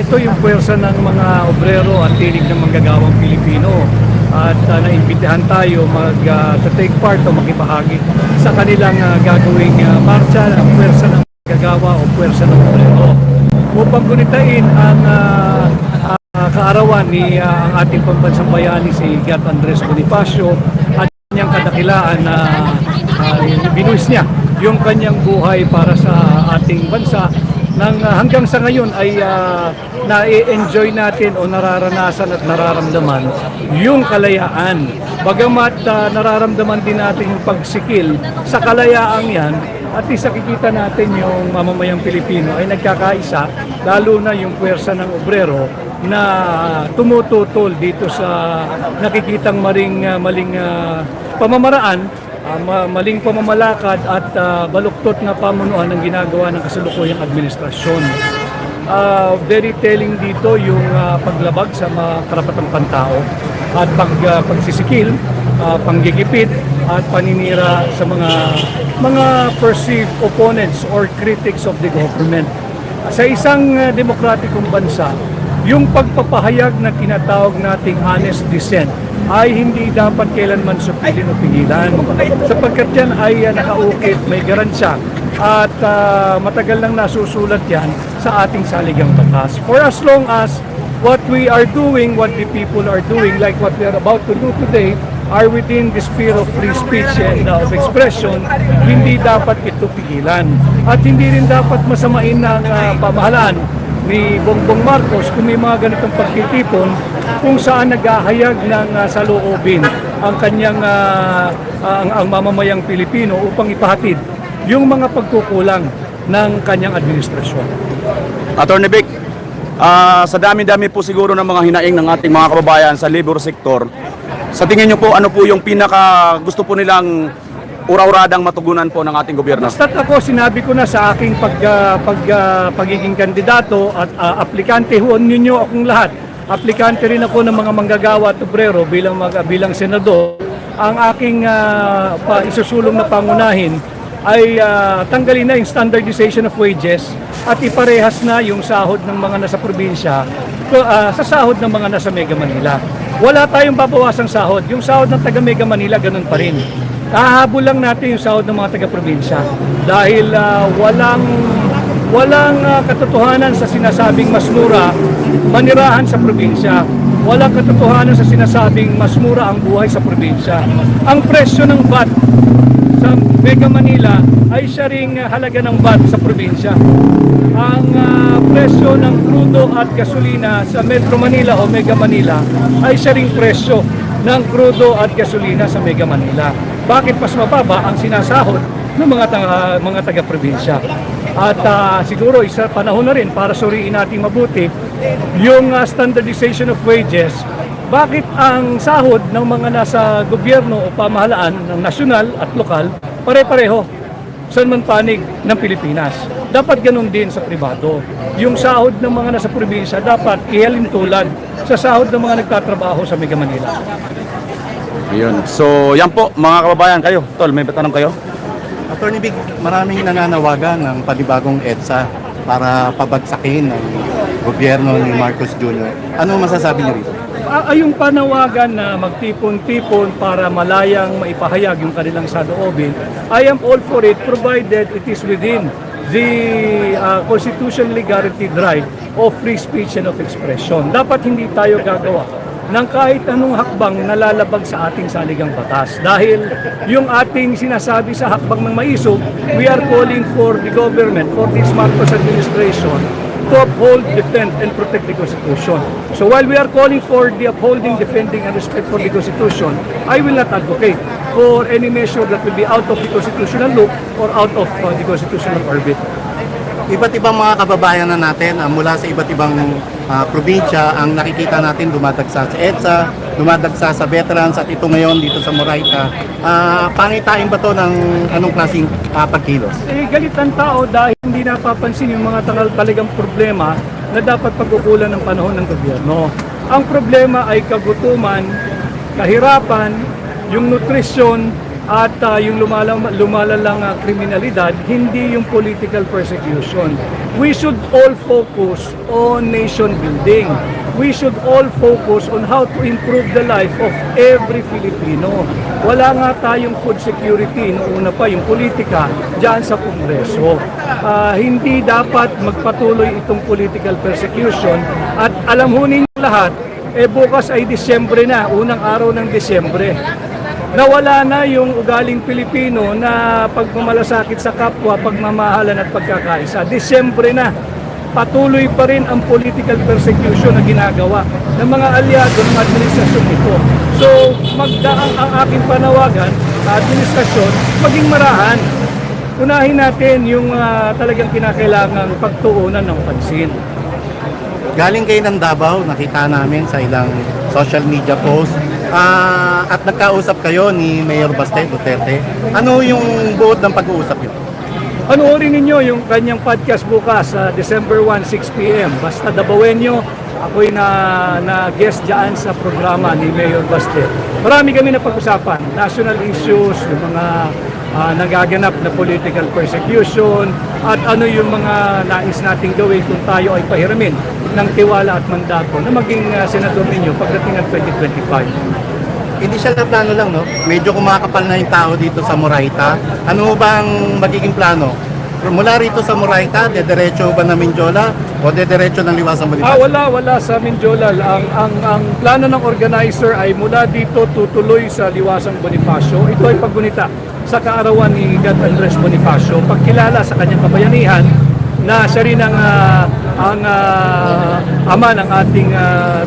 ito yung puwersa ng mga obrero at tinig ng manggagawang Pilipino. At naimbitahan tayo mag-take part o makibahagi sa kanilang gagawing marcha ng puwersa ng manggagawa o puwersa ng obrero. Upang gunitain ang kaarawan ni ang ating pambansang bayani si Gat Andres Bonifacio at kanyang kadakilaan na binuhis niya yung kanyang buhay para sa ating bansa nang hanggang sa ngayon ay na-enjoy natin o nararanasan at nararamdaman yung kalayaan. Bagamat nararamdaman din natin yung pagsikil sa kalayaang yan, at least nakikita natin yung mamamayang Pilipino ay nagkakaisa, lalo na yung puwersa ng obrero na tumututol dito sa nakikitang maling pamamaraan, maling pamamalakad at baluktot na pamunuan ng ginagawa ng kasalukuyang administrasyon. Very telling dito yung paglabag sa mga karapatang pantao at pagsisikil, panggigipit at paninira sa mga perceived opponents or critics of the government. Sa isang demokratikong bansa, yung pagpapahayag na tinatawag nating honest dissent ay hindi dapat kailanman supilin o pigilan, sapagkat yan ay nakaukit, may garansya at matagal nang nasusulat yan sa ating saligang batas. For as long as what we are doing, what the people are doing, like what we are about to do today, are within the sphere of free speech and of expression, hindi dapat ito pigilan. At hindi rin dapat masamain ng pamahalaan ni Bongbong Marcos kung may mga ganitong pagtitipon kung saan naghahayag ng saloobin ang kanyang ang mamamayang Pilipino upang ipahatid yung mga pagkukulang ng kanyang administrasyon. Attorney Vic, sa dami-dami po siguro ng mga hinaing ng ating mga kababayan sa labor sector, sa tingin niyo po ano po yung pinaka gusto po nilang ura-uradang matugunan po ng ating gobyerno? Basta't ako, sinabi ko na sa aking pagiging kandidato at aplikante, huon ninyo akong lahat. Aplikante rin ako ng mga manggagawa at obrero bilang senador. Ang aking isusulong na pangunahin ay tanggalin na yung standardization of wages at iparehas na yung sahod ng mga nasa probinsya sa sahod ng mga nasa Mega Manila. Wala tayong babawasang sahod. Yung sahod ng taga Mega Manila, ganun pa rin. Hahabol lang natin yung sahod ng mga taga-probinsya dahil walang katotohanan sa sinasabing mas mura manirahan sa probinsya. Walang katotohanan sa sinasabing mas mura ang buhay sa probinsya. Ang presyo ng VAT sa Mega Manila ay siya ring halaga ng VAT sa probinsya. Ang presyo ng krudo at gasolina sa Metro Manila o Mega Manila ay siya ring presyo ng krudo at gasolina sa Mega Manila. Bakit mas mababa ang sinasahod ng mga taga-probinsya? At siguro isa panahon na rin para suriin natin mabuti yung standardization of wages. Bakit ang sahod ng mga nasa gobyerno o pamahalaan ng nasyonal at lokal pare-pareho saan man panig ng Pilipinas? Dapat ganun din sa pribado. Yung sahod ng mga nasa probinsya dapat ihalintulad sa sahod ng mga nagtatrabaho sa Mega Manila. Ayun. So, yan po mga kababayan, kayo. Tol, may tanong kayo? Attorney Vic, maraming nananawagan ng panibagong EDSA para pabagsakin ng gobyerno ni Marcos Jr. Ano masasabi niyo rito? Yung panawagan na magtipon-tipon para malayang maipahayag yung kanilang saloobin, I am all for it provided it is within the constitutionally guaranteed right of free speech and of expression. Dapat hindi tayo gagawa ng kahit anong hakbang na lalabag sa ating saligang batas. Dahil yung ating sinasabi sa hakbang ng maisog, we are calling for the government, for this Marcos administration, to uphold, defend, and protect the Constitution. So while we are calling for the upholding, defending, and respect for the Constitution, I will not advocate for any measure that will be out of the constitutional loop or out of the constitutional orbit. Iba't ibang mga kababayan na natin mula sa iba't ibang probinsya ang nakikita natin dumadagsa sa EDSA, dumadagsa sa veterans at ito ngayon dito sa Moraita. Pangitain ba to ng anong klaseng pagkilos? Galit ang tao dahil hindi napapansin yung mga talagang problema na dapat pagkukulan ng panahon ng gobyerno. Ang problema ay kagutuman, kahirapan, yung nutrisyon at yung lumalalang kriminalidad, hindi yung political persecution. We should all focus on nation building. We should all focus on how to improve the life of every Filipino. Wala nga tayong food security, noong una pa yung politika dyan sa Kongreso. Hindi dapat magpatuloy itong political persecution at alam ho ninyo lahat, bukas ay Disyembre na, unang araw ng Disyembre. Nawala na yung ugaling Pilipino na pagmamalasakit sa kapwa, pagmamahalan at pagkakaisa. Disyembre na, patuloy pa rin ang political persecution na ginagawa ng mga aliado ng administrasyon ito. So, ang aking panawagan sa administrasyon, maging marahan. Unahin natin yung talagang kinakailangang pagtuunan ng pansin. Galing kayo ng Davao, nakita namin sa ilang social media posts. At nagkausap kayo ni Mayor Baste Duterte. Ano yung buod ng pag-uusap niyo? Panoorin ninyo yung kanyang podcast bukas sa December 1, 6 p.m. Basta Dabawenyo, ako'y na guest dyan sa programa ni Mayor Baste. Marami kami na pag-usapan. National issues, yung mga nagaganap na political persecution, at ano yung mga nais nating gawin kung tayo ay pahiramin ng tiwala at mandato na maging senador ninyo pagdating ng 2025. Hindi siya na plano lang, no? Medyo kumakapal na yung tao dito sa Moraita. Ano bang magiging plano? Mula rito sa Moraita, dederecho ba na Mindiola o dederecho ng Liwasang Bonifacio? Wala sa Mindiola. Ang plano ng organizer ay mula dito tutuloy sa Liwasang Bonifacio. Ito ay paggunita sa kaarawan ni God Andres Bonifacio, pagkilala sa kanyang kabayanihan na siya rin ang ama ng ating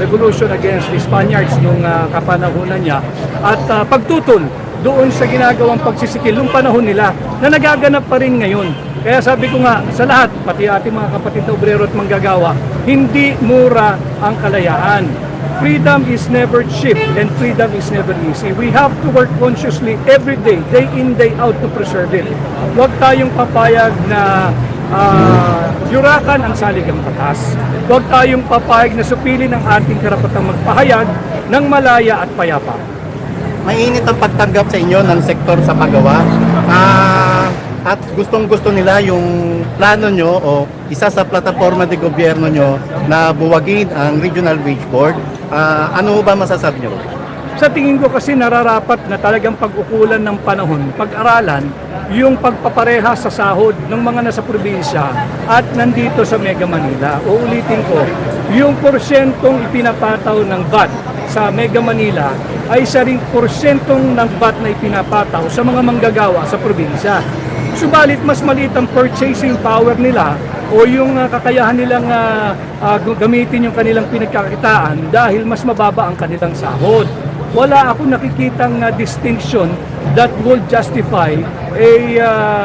revolution against the Spaniards nung kapanahunan niya, at pagtutol doon sa ginagawang pagsisikil nung panahon nila na nagaganap pa rin ngayon. Kaya sabi ko nga sa lahat, pati ating mga kapatid na obrero at manggagawa, hindi mura ang kalayaan. Freedom is never cheap and freedom is never easy. We have to work consciously every day in, day out to preserve it. Huwag tayong papayag na yurakan ang saligang batas. Huwag tayong papayag na supilin ang ating karapatang magpahayag ng malaya at payapa. Mainit ang pagtanggap sa inyo ng sektor sa paggawa. At gustong-gusto nila yung plano nyo o isa sa plataforma de gobyerno nyo na buwagin ang Regional Wage Board. Ano ba masasabi nyo? Sa tingin ko kasi nararapat na talagang pag-ukulan ng panahon, pag-aralan yung pagpapareha sa sahod ng mga nasa probinsya at nandito sa Mega Manila. Uulitin ko, yung porsyentong ipinapataw ng VAT sa Mega Manila ay isa ring porsyentong ng VAT na ipinapataw sa mga manggagawa sa probinsya. Subalit mas maliit ang purchasing power nila o yung kakayahan nilang gamitin yung kanilang pinagkakitaan dahil mas mababa ang kanilang sahod. Wala ako nakikitang distinction that would justify a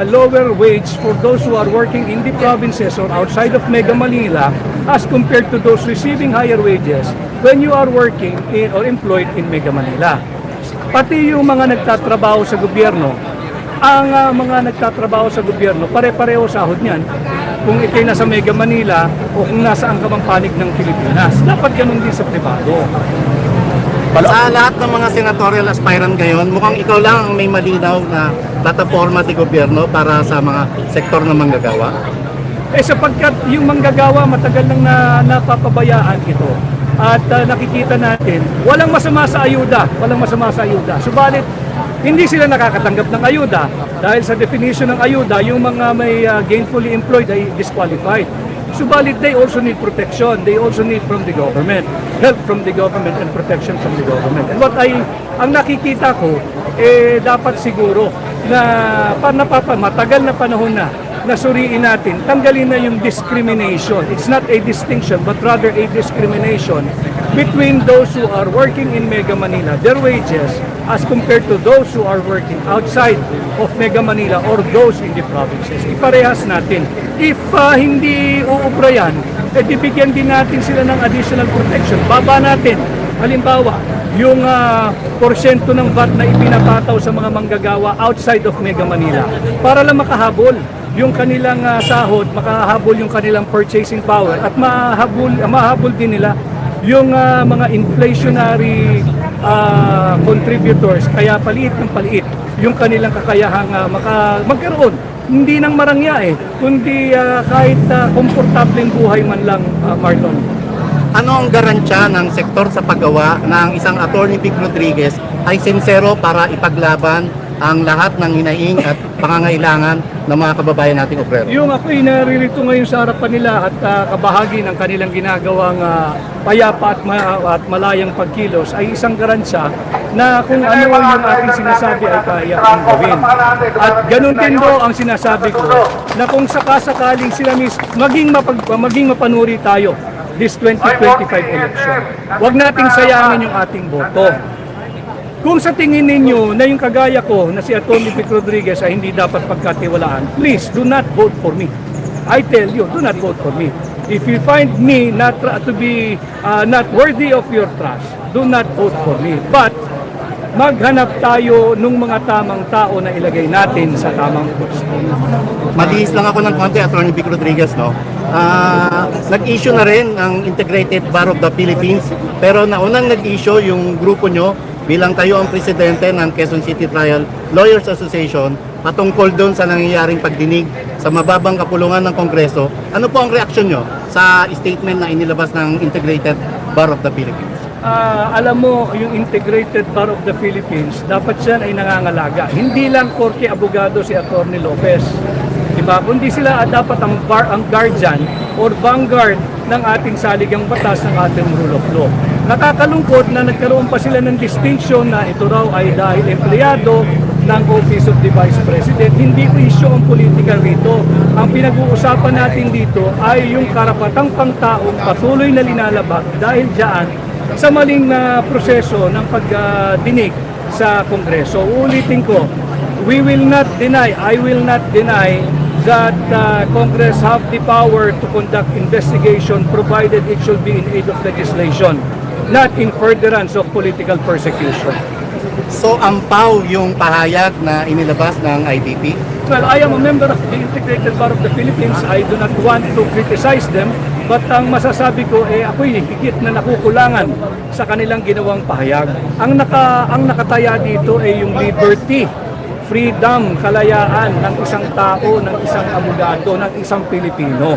lower wage for those who are working in the provinces or outside of Mega Manila as compared to those receiving higher wages when you are working in or employed in Mega Manila. Pati yung mga nagtatrabaho sa gobyerno, ang mga nagtatrabaho sa gobyerno, pare-pareho sahod niyan kung ikay nasa Mega Manila o kung nasaan ka mang panig ng Pilipinas. Dapat ganun din sa pribado. Sa lahat ng mga senatorial aspirant ngayon, mukhang ikaw lang ang may malinaw na plataforma de gobyerno para sa mga sektor ng manggagawa. Sapagkat yung manggagawa matagal nang napapabayaan ito. At nakikita natin, walang masama sa ayuda. Subalit, hindi sila nakakatanggap ng ayuda dahil sa definition ng ayuda, yung mga may gainfully employed ay disqualified. Subalit, they also need protection. They also need from the government, help from the government and protection from the government. And ang nakikita ko, dapat siguro na matagal na panahon na suriin natin, tanggalin na yung discrimination. It's not a distinction, but rather a discrimination between those who are working in Mega Manila, their wages, as compared to those who are working outside of Mega Manila or those in the provinces. Iparehas natin. If hindi uubra yan, bibigyan din natin sila ng additional protection. Baba natin. Halimbawa, yung porsyento ng VAT na ipinapataw sa mga manggagawa outside of Mega Manila para lang makahabol yung kanilang sahod, makahabol yung kanilang purchasing power at mahabol din nila yung mga inflationary contributors, kaya paliit ng paliit yung kanilang kakayahang magkaroon hindi ng marangya kundi kahit komportableng buhay man lang, Marlon. Ano ang garansya ng sektor sa paggawa ng isang Attorney Vic Rodriguez ay sincero para ipaglaban ang lahat ng hinaing at pangangailangan ng mga kababayan nating obrero? Yung ako'y naririto ngayon sa harapan nila at kabahagi ng kanilang ginagawang payapa at malayang pagkilos ay isang garansya na kung ano yung aking sinasabi ay kaya ang gawin. At ganun din do ang sinasabi ko na kung sakasakaling sila maging mapanuri tayo this 2025 election, huwag nating sayangin yung ating boto. Kung sa tingin ninyo na yung kagaya ko na si Atty. Vic Rodriguez ay hindi dapat pagkatiwalaan, please do not vote for me. I tell you, do not vote for me. If you find me not to be not worthy of your trust, do not vote for me. But maghanap tayo ng mga tamang tao na ilagay natin sa tamang pwesto. Madihis lang ako ng konti, Atty. Vic Rodriguez, no? Nag-issue na rin ang Integrated Bar of the Philippines, pero naunang nag-issue yung grupo nyo bilang kayo ang presidente ng Quezon City Trial Lawyers Association patungkol doon sa nangyayaring pagdinig sa mababang kapulungan ng Kongreso. Ano po ang reaksyon nyo sa statement na inilabas ng Integrated Bar of the Philippines? Alam mo, yung Integrated Bar of the Philippines, dapat yan ay nangangalaga. Hindi lang korte abogado si Atty. Lopez. Diba? Kundi sila dapat ang guardian or vanguard ng ating saligang batas ng ating rule of law. Nakakalungkot na nagkaroon pa sila ng distinction na ito raw ay dahil empleyado ng Office of the Vice President. Hindi ko issue ang politika rito. Ang pinag-uusapan natin dito ay yung karapatang pangtaong patuloy na linalabag dahil diyan sa maling proseso ng pagdinig sa Kongreso. Uulitin ko, I will not deny that Congress have the power to conduct investigation provided it should be in aid of legislation, not in furtherance of political persecution. So, ampaw yung pahayag na inilabas ng IDP? Well, I am a member of the Integrated Bar of the Philippines. I do not want to criticize them, but ang masasabi ko ako'y higit na nakukulangan sa kanilang ginawang pahayag. Ang nakataya dito ay yung liberty, freedom, kalayaan ng isang tao, ng isang abogado, ng isang Pilipino.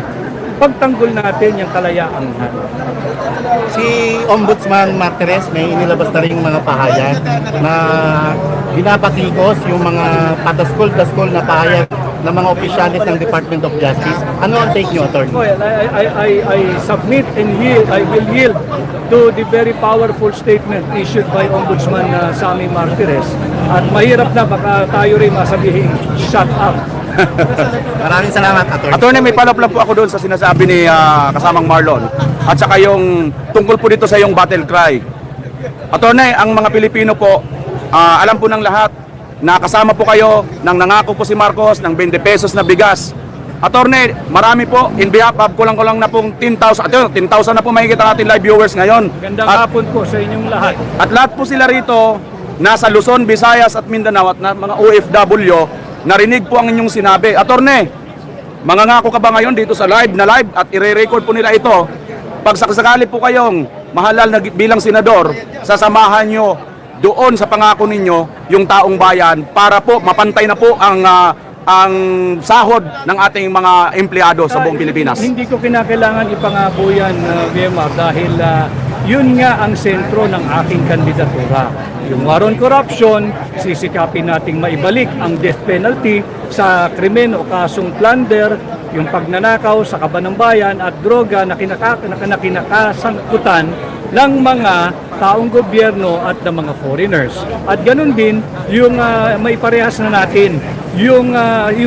Pagtanggol natin yung kalayaan yan. Si Ombudsman Martires may inilabas na rin mga pahayag na binabatikos yung mga padaskol-daskol na pahayag ng mga opisyalis ng Department of Justice. Ano ang take nyo, Attorney? Well, I submit and yield, I will yield to the very powerful statement issued by Ombudsman Sammy Martires. At mahirap na baka tayo rin masabihin, shut up. Maraming salamat, Attorney. Attorney, may follow-up lang po ako doon sa sinasabi ni kasamang Marlon at saka yung tungkol po dito sa yung battle cry. Attorney, ang mga Pilipino po, alam po ng lahat na kasama po kayo nang nangako po si Marcos ng 20 pesos na bigas. Attorney, marami po, in behalf of kulang na pong 10,000 na po makikita natin live viewers ngayon. Gandang hapon po sa inyong lahat. At lahat po sila rito, nasa Luzon, Visayas at Mindanao at mga OFW, narinig po ang inyong sinabi. Attorney, mangangako ka ba ngayon dito sa live at i-record po nila ito? Pag sakasakali po kayong mahalal na bilang senador, sasamahan nyo doon sa pangako ninyo yung taong bayan para po mapantay na po ang sahod ng ating mga empleyado sa buong Pilipinas. Hindi ko kinakailangan ipangako yan, Gemma, dahil yun nga ang sentro ng aking kandidatura. Yung war on corruption, sisikapin nating maibalik ang death penalty sa krimen o kasong plunder, yung pagnanakaw sa kaban ng bayan at droga na kinakasangkutan ng mga taong gobyerno at ng mga foreigners. At ganun din yung maiparehas na natin yung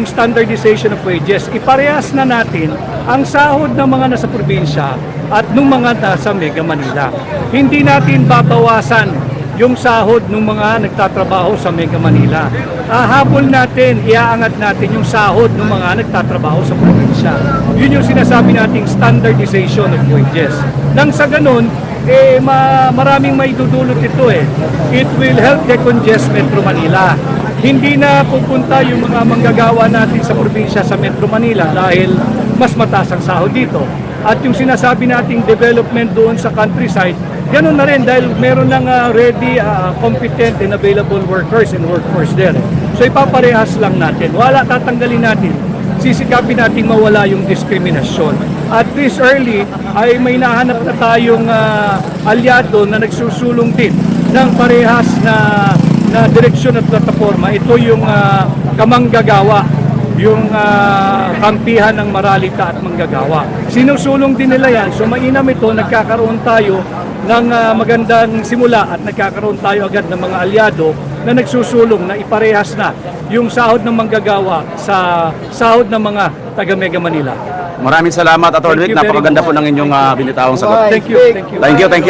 standardization of wages. Iparehas na natin ang sahod ng mga nasa probinsya at ng mga nasa Mega Manila. Hindi natin babawasan yung sahod ng mga nagtatrabaho sa Mega Manila. Habol natin, iaangat natin yung sahod ng mga nagtatrabaho sa probinsya. Yun yung sinasabi nating standardization of wages. Nang sa ganun, maraming maidudulot ito . It will help decongest Metro Manila. Hindi na pupunta yung mga manggagawa natin sa probinsya sa Metro Manila dahil mas mataas ang sahod dito. At yung sinasabi nating development doon sa countryside, ganun na rin dahil meron ng ready, competent and available workers and workforce there. So ipaparehas lang natin. Wala tatanggalin natin. Sisikapin natin mawala yung diskriminasyon. At this early ay may nahanap na tayong alyado na nagsusulong din ng parehas na direksyon at plataforma. Ito yung kamanggagawa, yung kampihan ng Maralita at Manggagawa. Sinusulong din nila yan. So mainam ito, nagkakaroon tayo ng magandang simula at nagkakaroon tayo agad ng mga alyado na nagsusulong na iparehas na yung sahod ng manggagawa sa sahod ng mga taga Mega Manila. Maraming salamat, Atty. Thank Vic. you very Napakaganda much. po ng inyong binitawang sagot. Thank you. Thank you. Thank you.